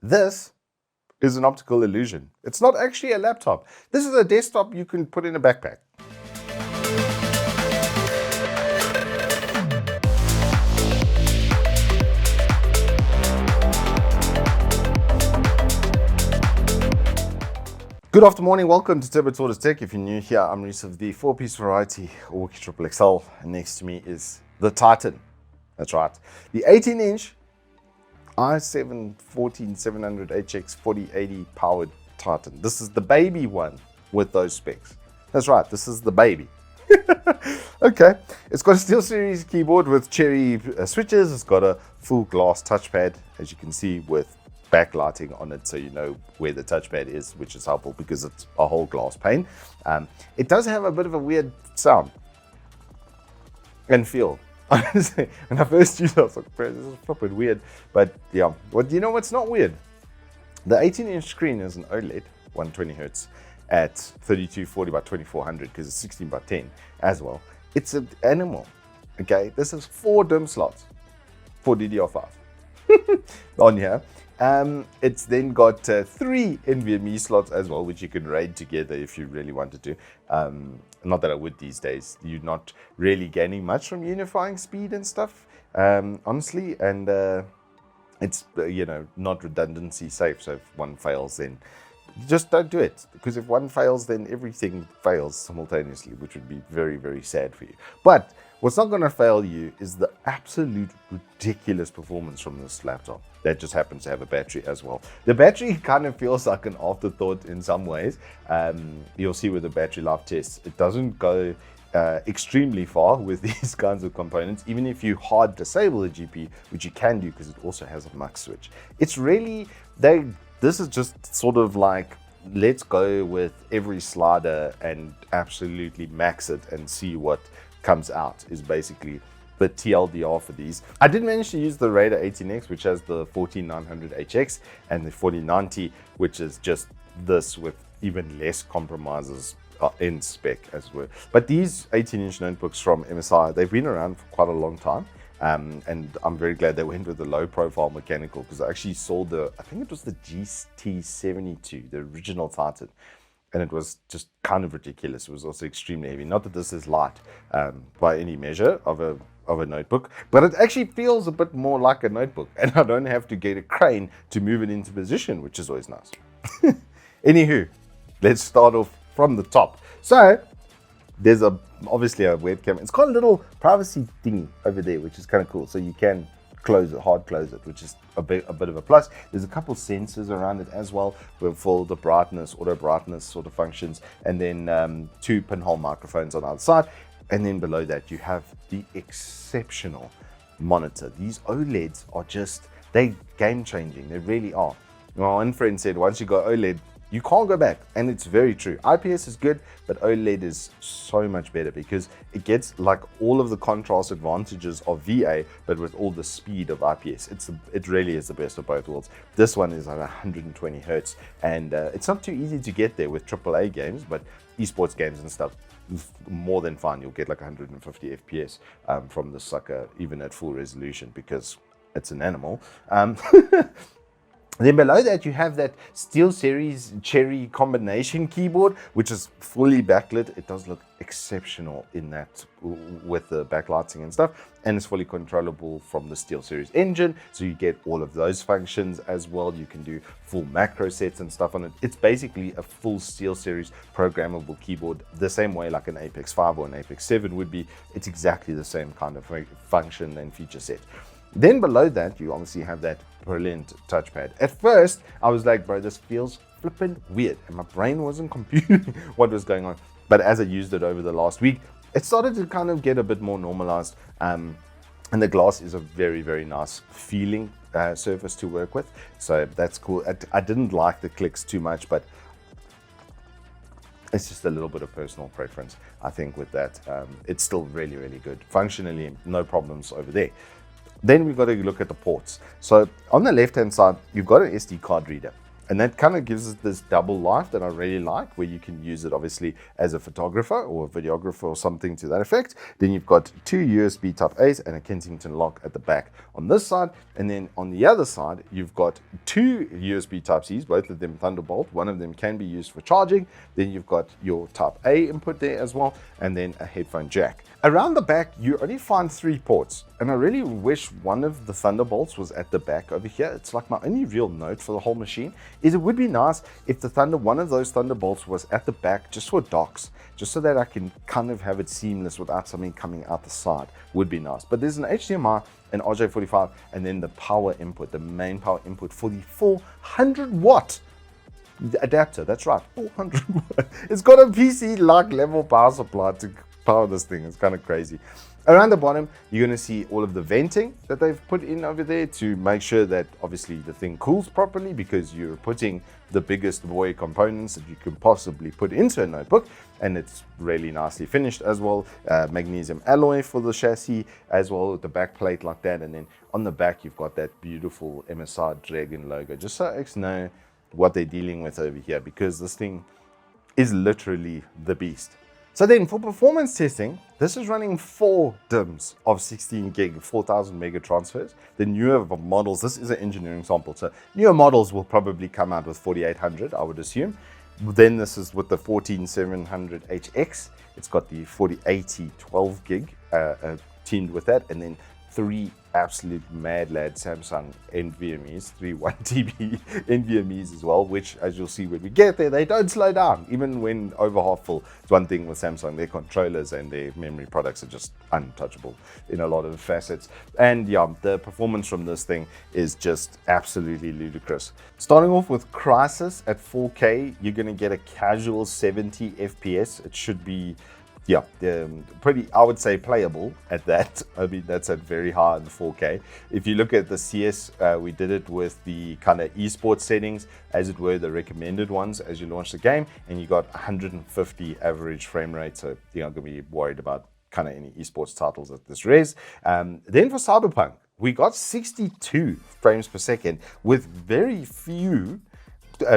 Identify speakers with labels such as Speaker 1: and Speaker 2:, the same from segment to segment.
Speaker 1: This is an optical illusion. It's not actually a laptop. This is a desktop you can put in a backpack. Good afternoon, welcome to Turbo Tortoise Tech. If you're new here, I'm Reese of the 4-piece variety or Wooks Triple XL, and next to me is the Titan. That's right, the 18-inch i7-14700 HX 4080 powered Titan. This is the baby one with those specs. That's right, this is the baby. Okay, it's got a SteelSeries keyboard with cherry switches. It's got a full glass touchpad, as you can see, with backlighting on it, so you know where the touchpad is, which is helpful because it's a whole glass pane. It does have a bit of a weird sound and feel. Honestly, when I first used it, I was like, this is flipping weird. But yeah, well, you know what's not weird? The 18-inch screen is an OLED, 120 Hz at 3240 by 2400 because it's 16 by 10 as well. It's an animal. Okay, this is 4 DIMM slots for DDR5 on here. It's then got 3 NVMe slots as well, which you can RAID together if you really wanted to. Not that I would these days. You're not really gaining much from unifying speed and stuff, honestly. And it's not redundancy safe. So if one fails, then just don't do it, because if one fails, then everything fails simultaneously, which would be very, very sad for you. But what's not going to fail you is the absolute ridiculous performance from this laptop that just happens to have a battery as well. The battery kind of feels like an afterthought in some ways. You'll see with the battery life tests, it doesn't go extremely far with these kinds of components, even if you hard disable the GPU, which you can do because it also has a mux switch. It's really, this is just sort of like, let's go with every slider and absolutely max it and see what comes out, is basically the TLDR for these. I did manage to use the Raider 18X, which has the 14900 HX, and the 4090, which is just this with even less compromises in spec as well. But these 18-inch notebooks from MSI, they've been around for quite a long time. And I'm very glad they went with the low profile mechanical, because I actually saw I think it was the GT72, the original Titan, and it was just kind of ridiculous. It was also extremely heavy. Not that this is light by any measure of a notebook, but it actually feels a bit more like a notebook, and I don't have to get a crane to move it into position, which is always nice. Anywho, let's start off from the top. So there's obviously a webcam. It's got a little privacy thingy over there, which is kind of cool. So you can close it, hard close it, which is a bit of a plus. There's a couple sensors around it as well for the brightness, auto brightness sort of functions, and then 2 pinhole microphones on either side. And then below that, you have the exceptional monitor. These OLEDs are just, they're game changing. They really are. My one friend said, once you got OLED, you can't go back, and it's very true. IPS is good, but OLED is so much better because it gets like all of the contrast advantages of VA, but with all the speed of IPS. It really is the best of both worlds. This one is at 120 Hertz, and it's not too easy to get there with AAA games, but esports games and stuff, more than fine. You'll get like 150 FPS from the sucker, even at full resolution, because it's an animal. Then below that, you have that SteelSeries cherry combination keyboard, which is fully backlit. It does look exceptional in that with the backlighting and stuff, and it's fully controllable from the SteelSeries engine, so you get all of those functions as well. You can do full macro sets and stuff on it. It's basically a full SteelSeries programmable keyboard, the same way like an Apex 5 or an Apex 7 would be. It's exactly the same kind of function and feature set. Then below that, you obviously have that brilliant touchpad. At first, I was like, bro, this feels flippin' weird, and my brain wasn't computing what was going on. But as I used it over the last week, it started to kind of get a bit more normalized. And the glass is a very, very nice feeling surface to work with. So that's cool. I didn't like the clicks too much, but it's just a little bit of personal preference, I think, with that. It's still really, really good. Functionally, no problems over there. Then we've got to look at the ports. So on the left-hand side, you've got an SD card reader. And that kind of gives it this double life that I really like, where you can use it obviously as a photographer or a videographer or something to that effect. Then you've got 2 USB Type A's and a Kensington lock at the back on this side. And then on the other side, you've got 2 USB Type C's, both of them Thunderbolt. One of them can be used for charging. Then you've got your Type A input there as well, and then a headphone jack. Around the back, you only find 3 ports, and I really wish one of the Thunderbolts was at the back over here. It's like my only real note for the whole machine is it would be nice if one of those Thunderbolts was at the back just for docks, just so that I can kind of have it seamless without something coming out the side. Would be nice. But there's an HDMI, an RJ45, and then the power input, the main power input for the 400 watt adapter. That's right, 400 watt. It's got a PC-like level power supply to power this thing. It's kind of crazy. Around the bottom, you're going to see all of the venting that they've put in over there to make sure that obviously the thing cools properly, because you're putting the biggest boy components that you can possibly put into a notebook, and it's really nicely finished as well. Magnesium alloy for the chassis as well, with the back plate like that, and then on the back you've got that beautiful MSI Dragon logo, just so I know what they're dealing with over here, because this thing is literally the beast. So then for performance testing, this is running 4 DIMMs of 16 gig, 4000 mega transfers. The newer models, this is an engineering sample, so newer models will probably come out with 4800, I would assume. Then this is with the 14700 HX. It's got the 4080 12 gig teamed with that, and then 3 absolute mad lad Samsung NVMe's, 3 1TB NVMe's as well, which as you'll see when we get there, they don't slow down even when over half full. It's one thing with Samsung, their controllers and their memory products are just untouchable in a lot of facets. And yeah, the performance from this thing is just absolutely ludicrous. Starting off with Crysis at 4K, you're going to get a casual 70 FPS. It should be pretty, I would say, playable at that. I mean, that's at very high in 4K. If you look at the CS, we did it with the kind of esports settings, as it were, the recommended ones as you launch the game, and you got 150 average frame rate, so you're not going to be worried about kind of any esports titles at this res. Then for Cyberpunk, we got 62 frames per second with very few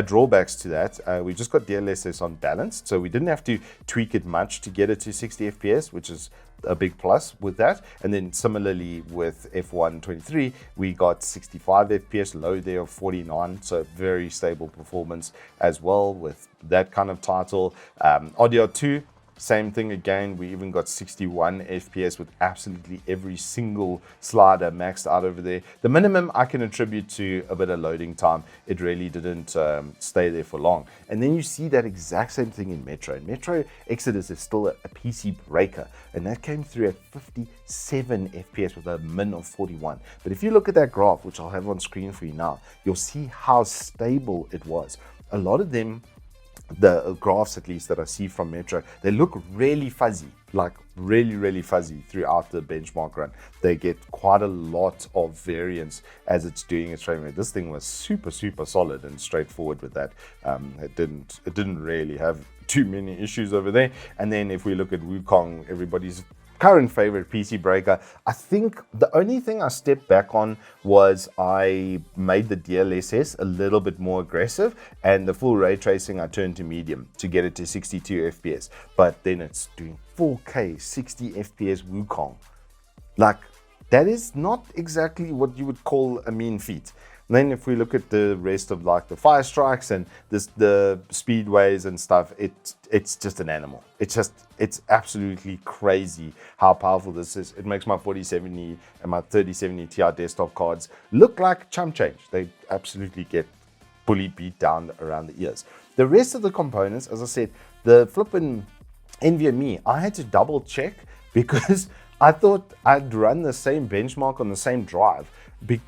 Speaker 1: drawbacks to that. We just got DLSS on balanced, so we didn't have to tweak it much to get it to 60 FPS, which is a big plus with that. And then similarly with F1 23, we got 65 FPS, low there of 49, so very stable performance as well with that kind of title. RDR2, same thing again. We even got 61 FPS with absolutely every single slider maxed out over there. The minimum I can attribute to a bit of loading time. It really didn't stay there for long. And then you see that exact same thing in Metro. In Metro, Exodus is still a PC breaker, and that came through at 57 FPS with a min of 41. But if you look at that graph, which I'll have on screen for you now, you'll see how stable it was. A lot of them, the graphs at least that I see from Metro, they look really fuzzy, like really fuzzy throughout the benchmark run. They get quite a lot of variance as it's doing its frame rate. This thing was super solid and straightforward with that. It didn't really have too many issues over there. And then if we look at Wukong, everybody's current favorite PC breaker, I think the only thing I stepped back on was I made the DLSS a little bit more aggressive, and the full ray tracing I turned to medium to get it to 62 FPS. But then it's doing 4K 60 FPS Wukong. Like, that is not exactly what you would call a mean feat. And then if we look at the rest of like the Fire Strikes and the Speedways and stuff, it's just an animal. It's absolutely crazy how powerful this is. It makes my 4070 and my 3070 Ti desktop cards look like chump change. They absolutely get fully beat down around the ears. The rest of the components, as I said, the flippin' NVMe, I had to double check because I thought I'd run the same benchmark on the same drive.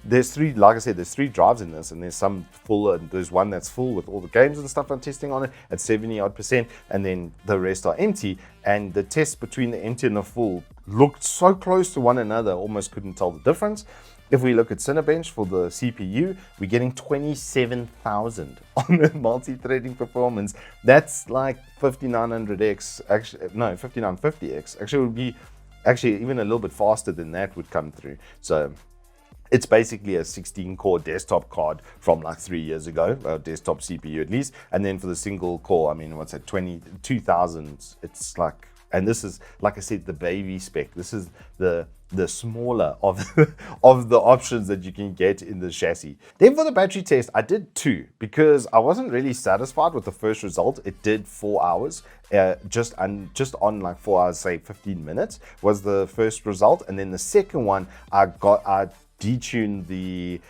Speaker 1: There's 3, like I said, there's 3 drives in this, and there's some full, and there's one that's full with all the games and stuff I'm testing on it at 70-odd%, and then the rest are empty. And the test between the empty and the full looked so close to one another, almost couldn't tell the difference. If we look at Cinebench for the CPU, we're getting 27,000 on the multi-threading performance. That's like 5900X, actually, no, 5950X. Actually, it would be even a little bit faster than that would come through. So It's basically a 16-core desktop card from like 3 years ago, a desktop CPU at least. And then for the single core, I mean, what's that, 2000s? It's like, and this is, like I said, the baby spec. This is the smaller of of the options that you can get in the chassis. Then for the battery test, I did 2 because I wasn't really satisfied with the first result. It did 4 hours, just on like 4 hours, say 15 minutes was the first result. And then the second one, I detuned the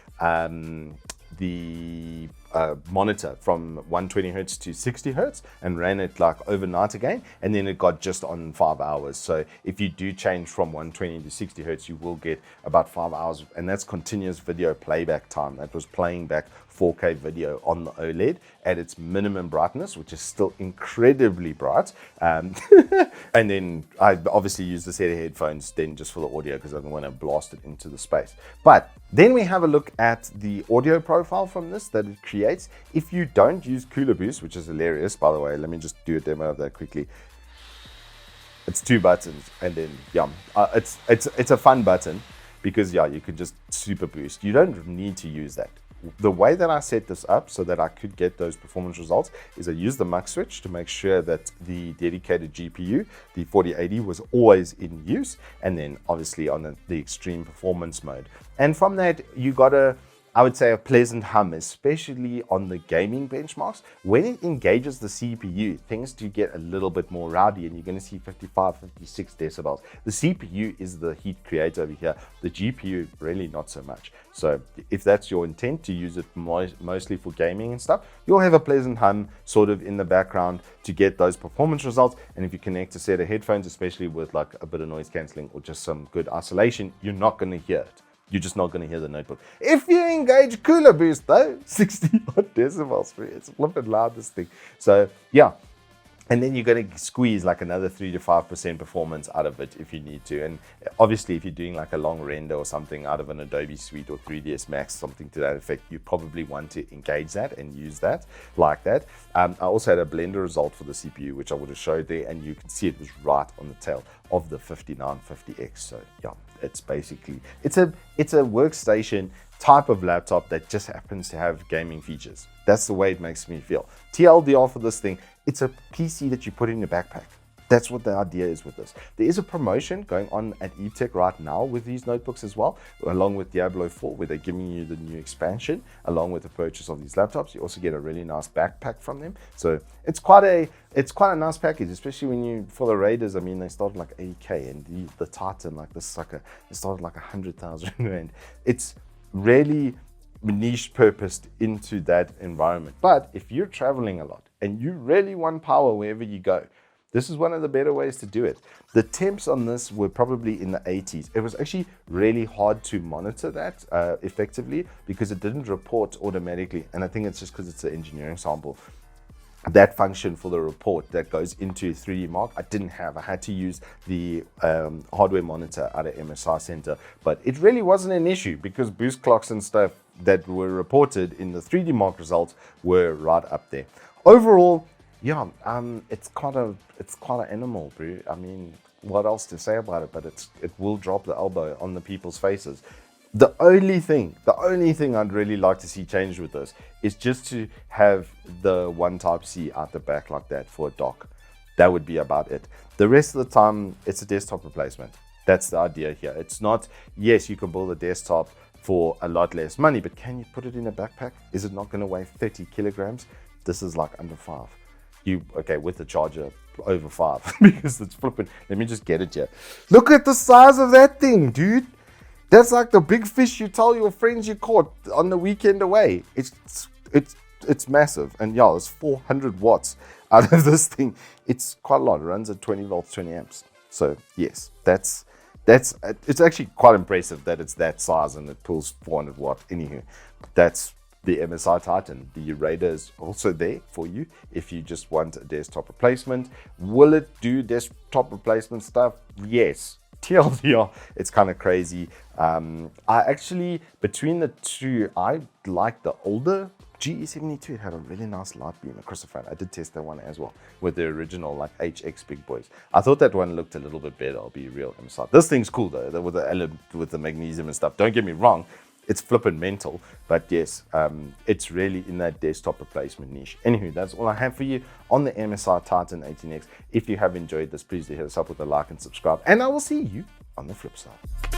Speaker 1: monitor from 120 hertz to 60 hertz and ran it like overnight again, and then it got just on 5 hours. So if you do change from 120 to 60 hertz, you will get about 5 hours, and that's continuous video playback time. That was playing back 4K video on the OLED at its minimum brightness, which is still incredibly bright. And then I obviously use the set of headphones then just for the audio because I don't want to blast it into the space. But then we have a look at the audio profile from this that it creates. If you don't use Cooler Boost, which is hilarious, by the way, let me just do a demo of that quickly. It's 2 buttons, and then yeah, it's a fun button because yeah, you can just super boost. You don't need to use that. The way that I set this up so that I could get those performance results is I use the mux switch to make sure that the dedicated GPU, the 4080, was always in use, and then obviously on the extreme performance mode. And from that, you got I would say a pleasant hum, especially on the gaming benchmarks. When it engages the CPU, things do get a little bit more rowdy, and you're going to see 55, 56 decibels. The CPU is the heat creator over here. The GPU, really not so much. So if that's your intent to use it mostly for gaming and stuff, you'll have a pleasant hum sort of in the background to get those performance results. And if you connect a set of headphones, especially with like a bit of noise cancelling or just some good isolation, you're not going to hear it. You're just not going to hear the notebook. If you engage Cooler Boost though, 60 odd decibels, it's flipping loud, this thing. So yeah, and then you're going to squeeze like another 3 to 5% performance out of it if you need to. And obviously if you're doing like a long render or something out of an Adobe Suite or 3ds Max, something to that effect, you probably want to engage that and use that like that. I also had a blender result for the CPU, which I would have showed there, and you can see it was right on the tail of the 5950X. So yeah, it's basically, it's a workstation type of laptop that just happens to have gaming features. That's the way it makes me feel. TLDR for this thing, it's a PC that you put in your backpack. That's what the idea is with this. There is a promotion going on at Evetech right now with these notebooks as well, along with Diablo 4, where they're giving you the new expansion along with the purchase of these laptops. You also get a really nice backpack from them. So it's quite a nice package, especially when you, for the Raiders, I mean, they started like 80K, and the Titan, like this sucker, they started like 100,000 rand. It's really niche purposed into that environment. But if you're traveling a lot and you really want power wherever you go, this is one of the better ways to do it. The temps on this were probably in the 80s. It was actually really hard to monitor that effectively because it didn't report automatically. And I think it's just because it's an engineering sample. That function for the report that goes into 3D Mark, I didn't have. I had to use the hardware monitor out of MSI Center, but it really wasn't an issue because boost clocks and stuff that were reported in the 3D Mark results were right up there. Overall, yeah, it's quite an animal, bro. I mean, what else to say about it? But it will drop the elbow on the people's faces. The only thing I'd really like to see changed with this is just to have the one Type-C out the back like that for a dock. That would be about it. The rest of the time, it's a desktop replacement. That's the idea here. It's not, yes, you can build a desktop for a lot less money, but can you put it in a backpack? Is it not going to weigh 30 kilograms? This is like under 5. Okay, with the charger, over 5 because it's flipping. Let me just get it here. Look at the size of that thing, dude. That's like the big fish you tell your friends you caught on the weekend away. It's massive. And yeah, it's 400 watts out of this thing. It's quite a lot. It runs at 20 volts, 20 amps. So yes, it's actually quite impressive that it's that size and it pulls 400 watt. Anywho, that's the MSI Titan. The Raider is also there for you if you just want a desktop replacement. Will it do desktop replacement stuff? Yes. TLDR, it's kind of crazy. I actually, between the two, I like the older GE72. It had a really nice light beam across the front. I did test that one as well with the original like HX big boys. I thought that one looked a little bit better, I'll be real. MSI. This thing's cool though, with the magnesium and stuff. Don't get me wrong, it's flippin' mental. But yes, it's really in that desktop replacement niche. Anywho, that's all I have for you on the MSI Titan 18X. If you have enjoyed this, please do hit us up with a like and subscribe, and I will see you on the flip side.